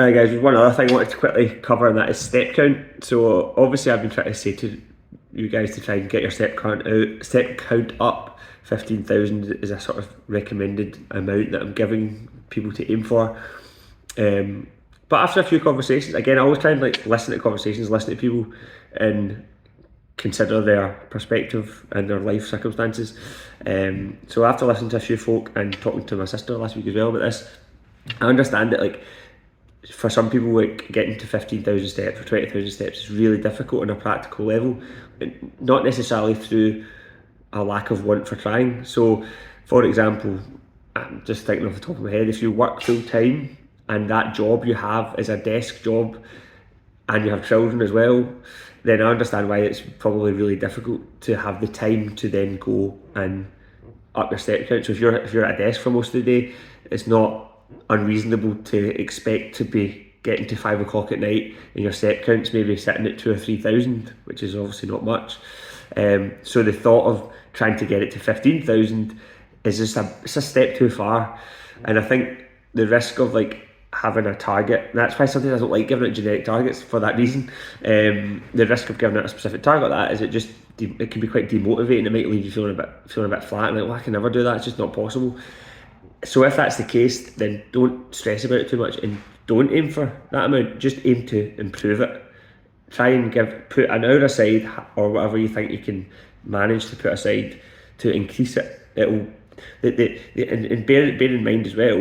Guys, one other thing I wanted to quickly cover, and that is step count. So obviously I've been trying to say to you guys to try and get your step count up. 15,000 is a sort of recommended amount that I'm giving people to aim for. But after a few conversations, again, I always try and listen to conversations, listen to people, and consider their perspective and their life circumstances. So after listening to a few folk and talking to my sister last week as well about this, I understand that for some people, getting to 15,000 steps or 20,000 steps is really difficult on a practical level, not necessarily through a lack of want for trying. So for example, I'm just thinking off the top of my head, if you work full time and that job you have is a desk job and you have children as well, then I understand why it's probably really difficult to have the time to then go and up your step count. So if you're at a desk for most of the day, it's not unreasonable to expect to be getting to 5 o'clock at night and your step count's maybe sitting at 2,000 or 3,000, which is obviously not much. So the thought of trying to get it to 15,000 is just it's a step too far. And I think the risk of having a target, and that's why sometimes I don't like giving it generic targets for that reason. The risk of giving it a specific target like that is it can be quite demotivating. It might leave you feeling a bit flat and I can never do that, it's just not possible. So if that's the case, then don't stress about it too much and don't aim for that amount, just aim to improve it. Try and put an hour aside or whatever you think you can manage to put aside to increase it. It'll and bear in mind as well,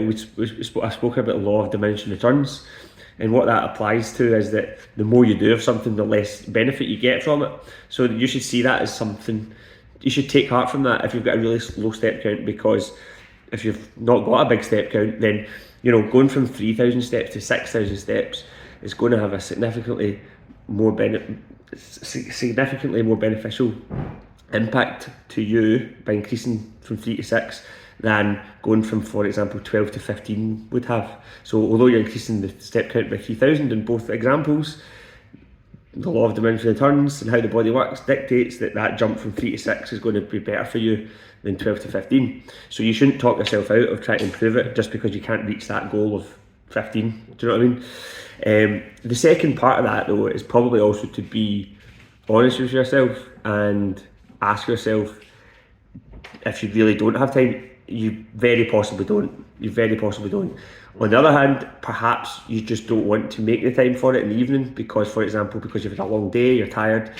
I spoke about the law of diminishing returns, and what that applies to is that the more you do of something, the less benefit you get from it. So you should see that as something, you should take heart from that if you've got a really low step count, because if you've not got a big step count, then going from 3,000 steps to 6,000 steps is going to have a significantly more beneficial impact to you by increasing from 3 to 6 than going from, for example, 12 to 15 would have. So although you're increasing the step count by 3,000 in both examples, the law of diminishing returns and how the body works dictates that jump from 3 to 6 is going to be better for you than 12 to 15. So you shouldn't talk yourself out of trying to improve it just because you can't reach that goal of 15. Do you know what I mean? The second part of that though is probably also to be honest with yourself and ask yourself, if you really don't have time, you very possibly don't. On the other hand, perhaps you just don't want to make the time for it in the evening because, for example, because you've had a long day, you're tired,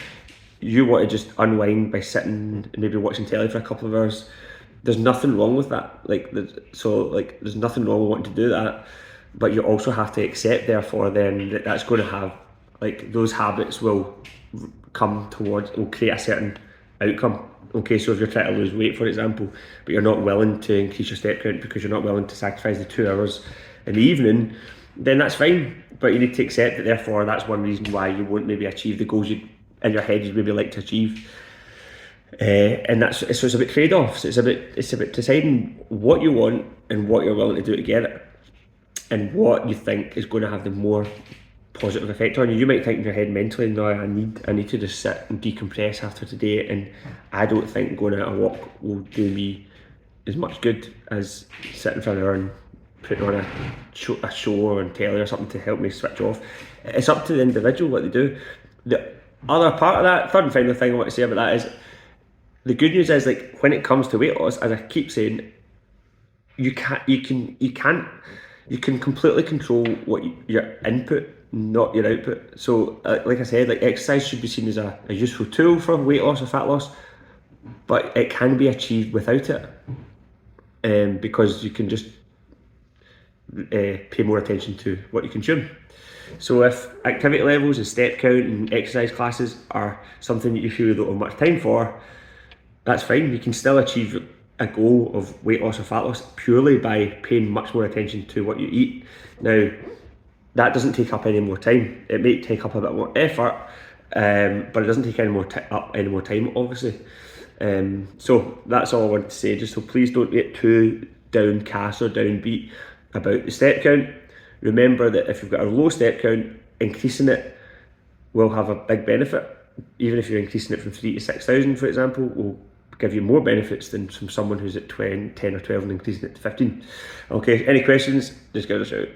you want to just unwind by sitting and maybe watching telly for a couple of hours. There's nothing wrong with that. There's nothing wrong with wanting to do that, but you also have to accept, therefore, then that's going to have those habits will create a certain outcome. Okay, so if you're trying to lose weight, for example, but you're not willing to increase your step count because you're not willing to sacrifice the 2 hours in the evening, then that's fine. But you need to accept that, therefore, that's one reason why you won't maybe achieve the goals you in your head you'd maybe like to achieve. And so it's about trade-offs. It's about deciding what you want and what you're willing to do to get it, and what you think is going to have the more positive effect on you. You might think in your head mentally, no, I need to just sit and decompress after today, and I don't think going out a walk will do me as much good as sitting for an hour and putting on a show or on telly or something to help me switch off. It's up to the individual what they do. The other part of that, third and final thing I want to say about that is, the good news is when it comes to weight loss, as I keep saying, you can completely control your input, not your output. So like I said, exercise should be seen as a useful tool for weight loss or fat loss, but it can be achieved without it, because you can just pay more attention to what you consume. So if activity levels and step count and exercise classes are something that you feel you don't have much time for, that's fine. You can still achieve a goal of weight loss or fat loss purely by paying much more attention to what you eat. Now, that doesn't take up any more time. It may take up a bit more effort, but it doesn't take any more time, obviously. So that's all I wanted to say. So please don't get too downcast or downbeat about the step count. Remember that if you've got a low step count, increasing it will have a big benefit. Even if you're increasing it from 3 to 6,000, for example, will give you more benefits than from someone who's at 10 or 12 and increasing it to 15. Okay, any questions, just give us a shout.